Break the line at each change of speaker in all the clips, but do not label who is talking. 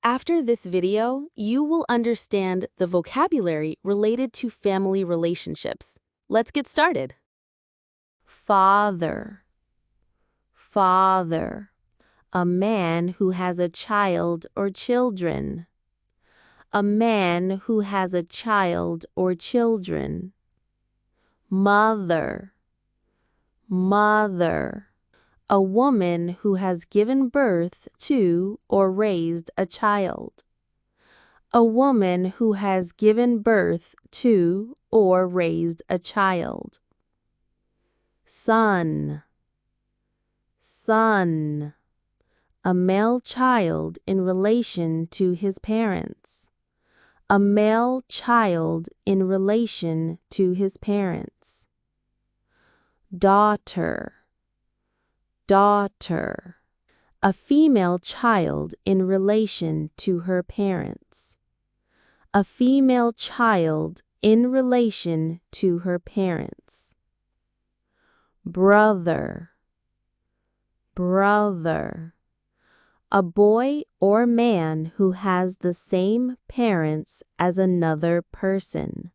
After this video, you will understand the vocabulary related to family relationships. Let's get started. Father. Father. A man who has a child or children. A man who has a child or children. Mother. Mother. A woman who has given birth to or raised a child. A woman who has given birth to or raised a child. Son. Son. A male child in relation to his parents. A male child in relation to his parents. Daughter. Daughter. A female child in relation to her parents. A female child in relation to her parents. Brother. Brother. A boy or man who has the same parents as another person.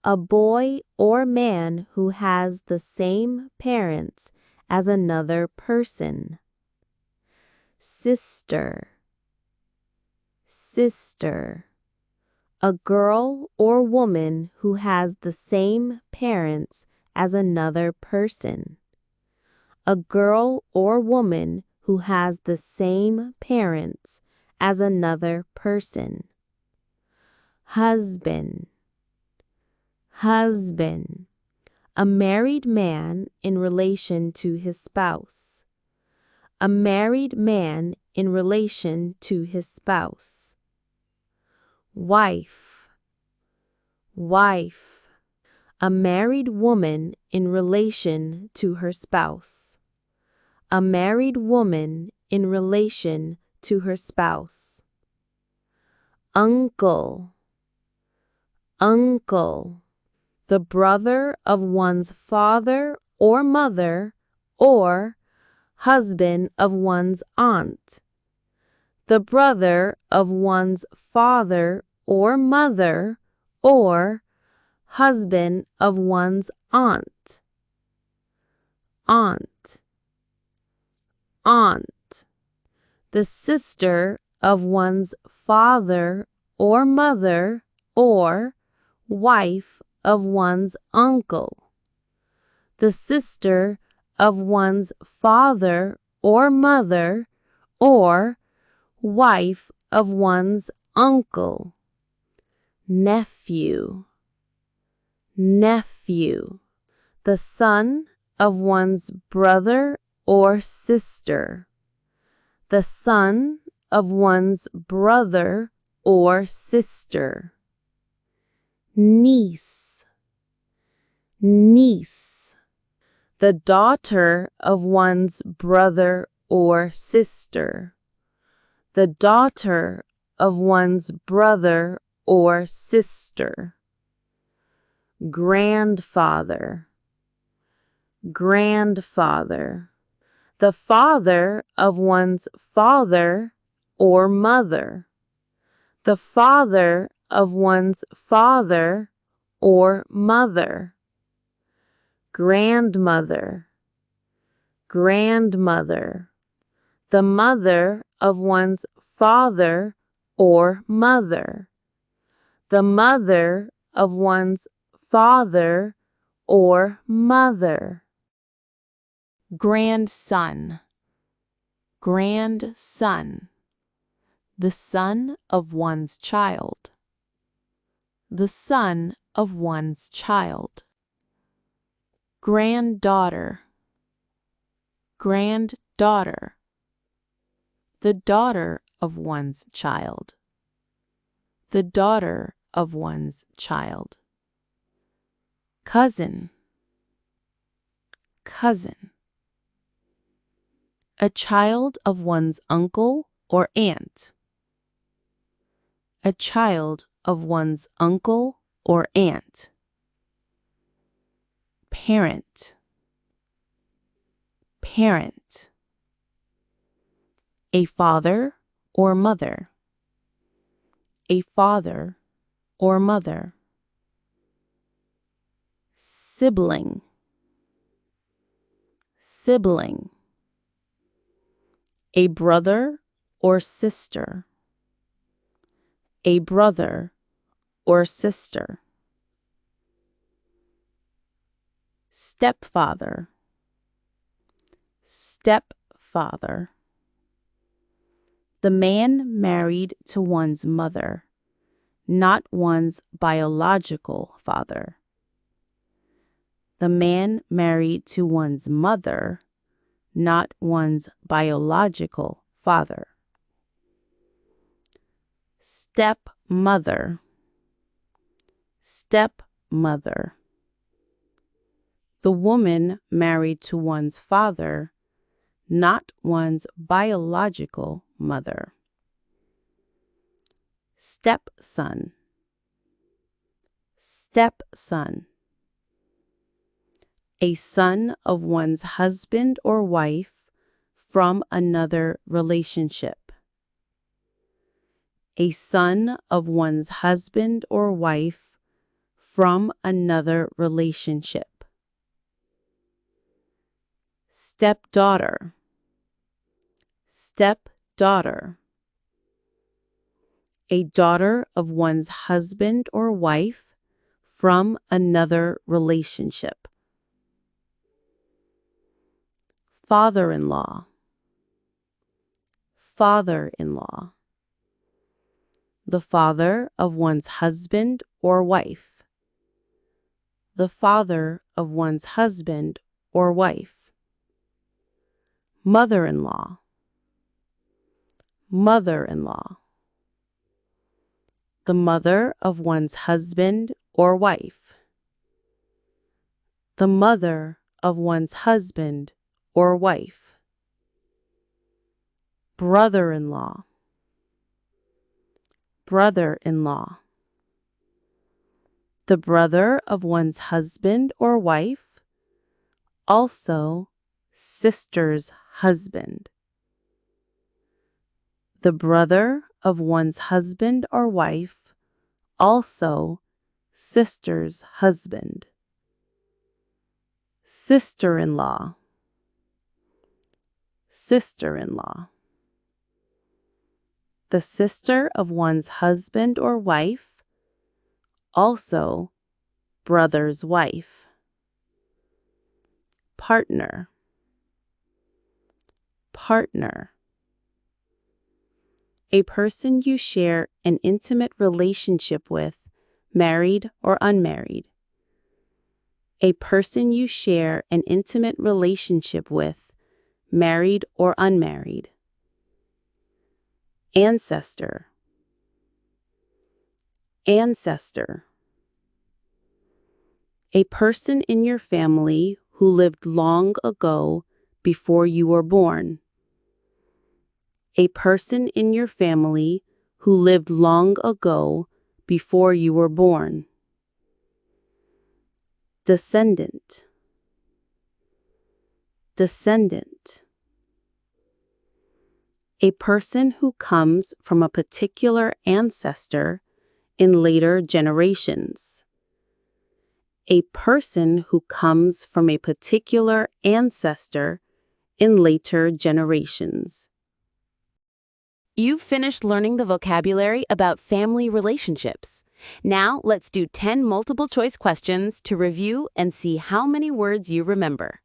A boy or man who has the same parents as another person. Sister. Sister. A girl or woman who has the same parents as another person. A girl or woman who has the same parents as another person. Husband. Husband. A married man in relation to his spouse. A married man in relation to his spouse. Wife. Wife. A married woman in relation to her spouse. A married woman in relation to her spouse. Uncle. Uncle. The brother of one's father or mother, or husband of one's aunt. The brother of one's father or mother, or husband of one's aunt. Aunt. Aunt. The sister of one's father or mother, or wife of one's uncle. The sister of one's father or mother, or wife of one's uncle. Nephew. Nephew. The son of one's brother or sister. The son of one's brother or sister. Niece. Niece. The daughter of one's brother or sister. The daughter of one's brother or sister. Grandfather. Grandfather. The father of one's father or mother. The father of one's father or mother. Grandmother. Grandmother. The mother of one's father or mother. The mother of one's father or mother. Grandson. Grandson. The son of one's child. The son of one's child. Granddaughter. Granddaughter. The daughter of one's child. The daughter of one's child. Cousin. Cousin. A child of one's uncle or aunt. A child of one's uncle or aunt. Parent. Parent. A father or mother. a father or mother. Sibling, sibling. A brother or sister, a brother or sister. Stepfather, stepfather. The man married to one's mother, not one's biological father. The man married to one's mother, not one's biological father. Stepmother, stepmother. The woman married to one's father, not one's biological mother. Stepson, stepson. A son of one's husband or wife from another relationship. A son of one's husband or wife from another relationship. Stepdaughter, stepdaughter. A daughter of one's husband or wife from another relationship. Father-in-law, father-in-law. The father of one's husband or wife. The father of one's husband or wife. Mother-in-law, mother-in-law. The mother of one's husband or wife. The mother of one's husband or wife. Brother-in-law, brother-in-law. The brother of one's husband or wife, also sister's husband. The brother of one's husband or wife, also sister's husband. Sister-in-law, sister-in-law. The sister of one's husband or wife, also brother's wife. Partner, partner. A person you share an intimate relationship with, married or unmarried. A person you share an intimate relationship with, married or unmarried. Ancestor, ancestor. A person in your family who lived long ago before you were born. A person in your family who lived long ago before you were born. Descendant, descendant. A person who comes from a particular ancestor in later generations. A person who comes from a particular ancestor in later generations. You've finished learning the vocabulary about family relationships. Now let's do 10 multiple choice questions to review and see how many words you remember.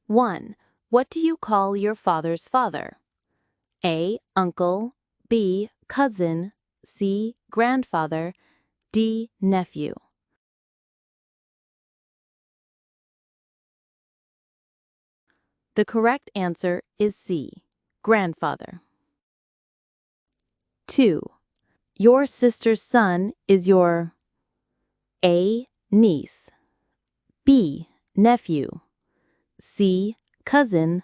1. What do you call your father's father? A. Uncle. B. Cousin. C. Grandfather. D. Nephew. The correct answer is C. Grandfather. 2. Your sister's son is your A. Niece. B. Nephew. C. Cousin.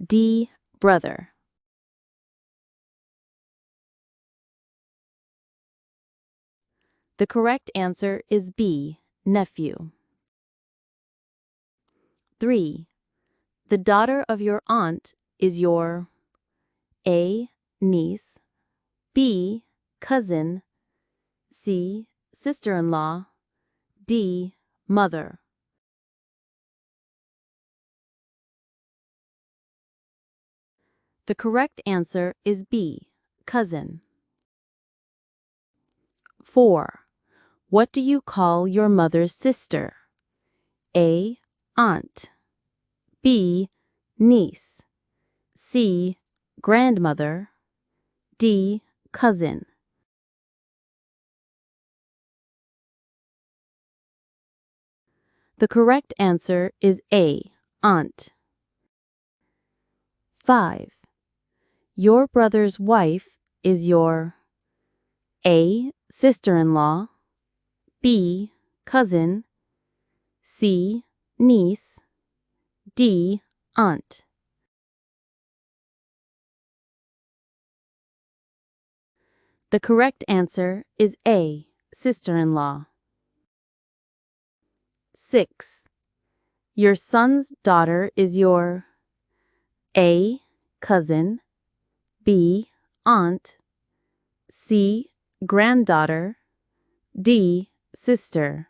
D. Brother. The correct answer is B. Nephew. 3. The daughter of your aunt is your A. Niece. B. Cousin. C. Sister-in-law. D. Mother. The correct answer is B. Cousin. 4. What do you call your mother's sister? A. Aunt. B. Niece. C. Grandmother. D. Cousin. The correct answer is A. Aunt. 5. Your brother's wife is your A. Sister-in-law. B. Cousin. C. Niece. D. Aunt. The correct answer is A. Sister-in-law. 6. Your son's daughter is your A. Cousin. B. Aunt. C. Granddaughter. D. Sister.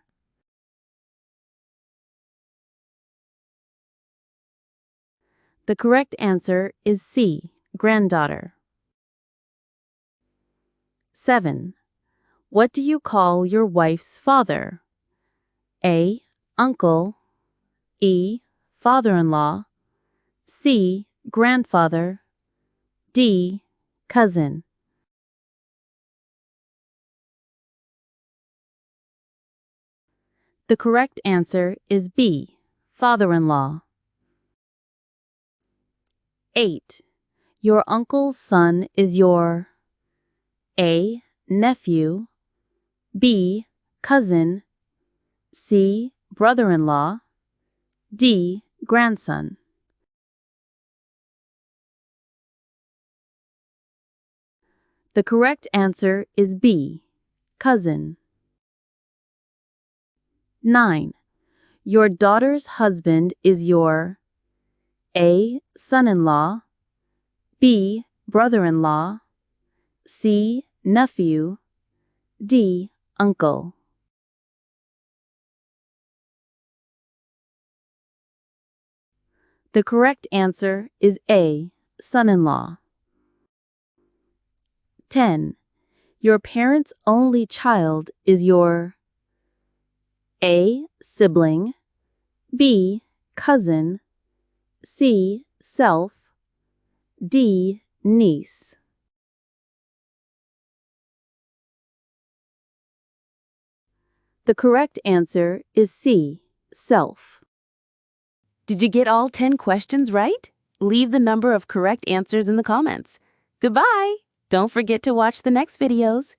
The correct answer is C. Granddaughter. 7. What do you call your wife's father? A. Uncle. E. Father-in-law. C. Grandfather. D. Cousin. The correct answer is B. Father-in-law. 8. Your uncle's son is your A. Nephew. B. Cousin. C. Brother-in-law. D. Grandson. The correct answer is B. Cousin. 9. Your daughter's husband is your A. Son-in-law. B. Brother-in-law. C. Nephew. D. Uncle. The correct answer is A. Son-in-law. 10. Your parents' only child is your A. Sibling. B. Cousin. C. Self. D. Niece. The correct answer is C. Self. Did you get all 10 questions right? Leave the number of correct answers in the comments. Goodbye! Don't forget to watch the next videos.